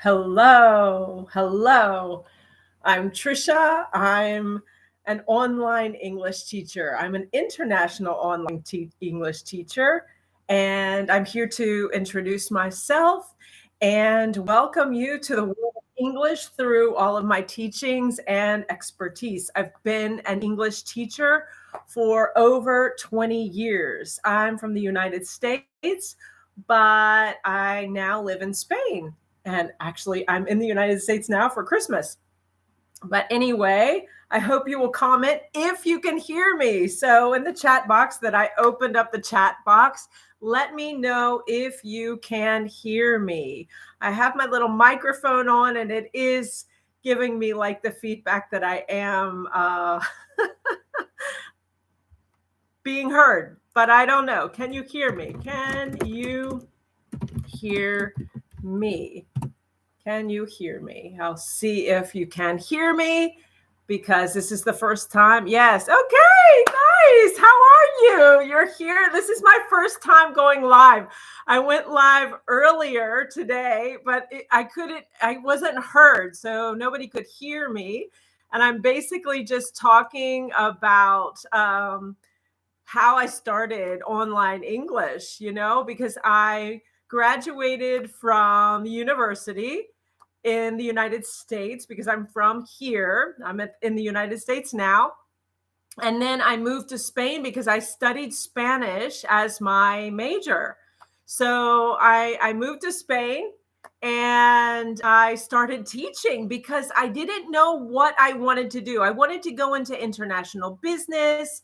Hello, hello. I'm Tricia. I'm an online English teacher. I'm an international online English teacher, and I'm here to introduce myself and welcome you to the world of English through all of my teachings and expertise. I've been an English teacher for over 20 years. I'm from the United States, but I now live in Spain. And actually, I'm in the United States now for Christmas. But anyway, I hope you will comment if you can hear me. So in the chat box that I opened up the chat box, let me know if you can hear me. I have my little microphone on and it is giving me like the feedback that I am being heard, but I don't know. Can you hear me? Can you hear me? Can you hear me? I'll see if you can hear me because this is the first time. Yes. Okay. Nice. How are you? You're here. This is my first time going live. I went live earlier today, but I wasn't heard. So nobody could hear me. And I'm basically just talking about how I started online English, because I graduated from university in the United States because I'm from here. In the United States now. And then I moved to Spain because I studied Spanish as my major. So I moved to Spain and I started teaching because I didn't know what I wanted to do. I wanted to go into international business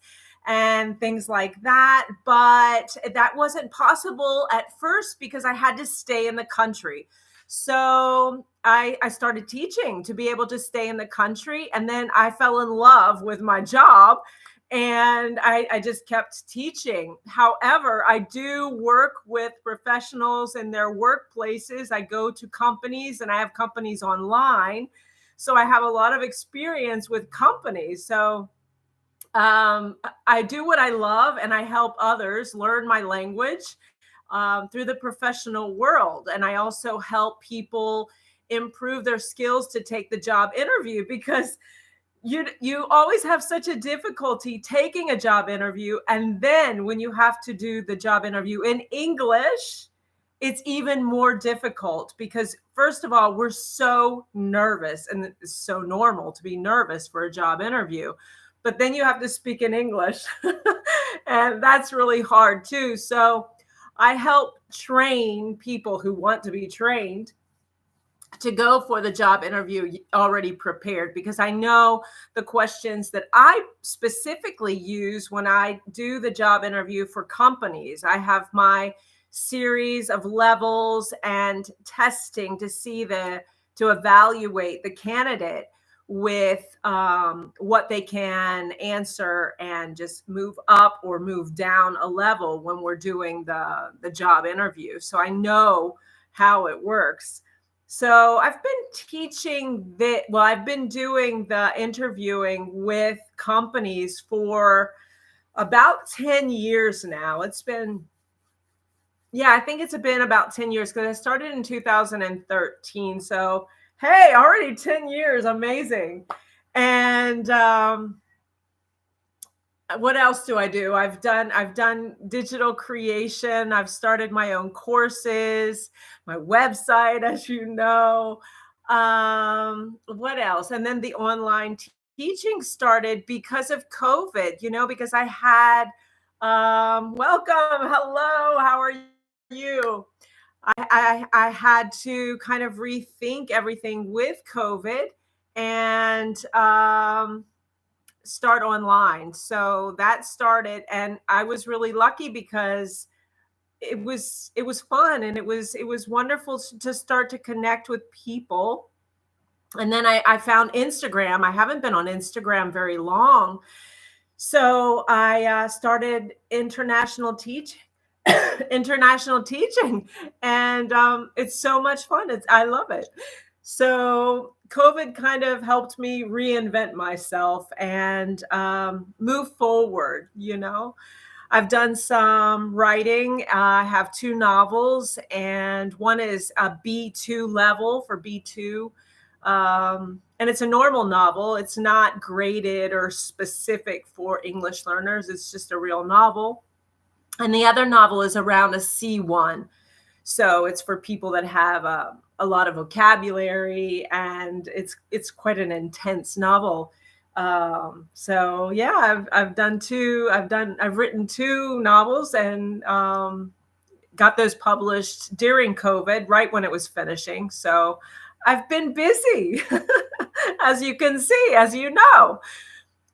and things like that, but that wasn't possible at first because I had to stay in the country. So I started teaching to be able to stay in the country. And then I fell in love with my job and I just kept teaching. However, I do work with professionals in their workplaces. I go to companies and I have companies online. So I have a lot of experience with companies. So I do what I love and I help others learn my language through the professional world. And I also help people improve their skills to take the job interview because you always have such a difficulty taking a job interview. And then when you have to do the job interview in English, it's even more difficult because first of all, we're so nervous and it's so normal to be nervous for a job interview. But then you have to speak in English and that's really hard too. So I help train people who want to be trained to go for the job interview already prepared because I know the questions that I specifically use when I do the job interview for companies. I have my series of levels and testing to evaluate the candidate with what they can answer and just move up or move down a level when we're doing the job interview. So I know how it works. So I've been I've been doing the interviewing with companies for about 10 years now. I think it's been about 10 years because I started in 2013. So, hey, already 10 years, amazing. And what else do I do? I've done digital creation. I've started my own courses, my website, as you know. What else? And then the online teaching started because of COVID, because I had, welcome, hello, how are you? I had to kind of rethink everything with COVID and start online. So that started, and I was really lucky because it was fun and it was wonderful to start to connect with people. And then I found Instagram. I haven't been on Instagram very long. So I started international teaching, and it's so much fun. I love it. So COVID kind of helped me reinvent myself and move forward. I've done some writing. I have 2 novels, and one is a B2 level for B2. And it's a normal novel. It's not graded or specific for English learners. It's just a real novel. And the other novel is around a C1. So it's for people that have a lot of vocabulary, and it's quite an intense novel. So yeah, I've written 2 novels, and got those published during COVID, right when it was finishing. So I've been busy, as you can see, as you know.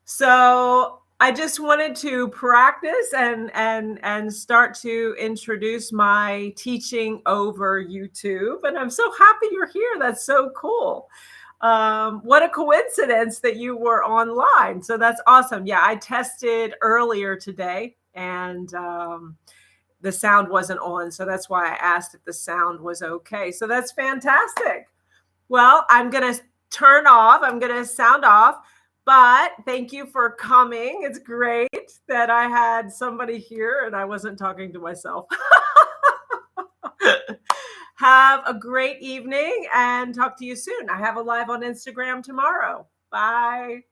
So I just wanted to practice and start to introduce my teaching over YouTube. And I'm so happy you're here. That's so cool. What a coincidence that you were online. So that's awesome. Yeah, I tested earlier today, and the sound wasn't on. So that's why I asked if the sound was okay. So that's fantastic. Well, I'm going to turn off. I'm going to sound off. But thank you for coming. It's great that I had somebody here and I wasn't talking to myself. Have a great evening and talk to you soon. I have a live on Instagram tomorrow. Bye.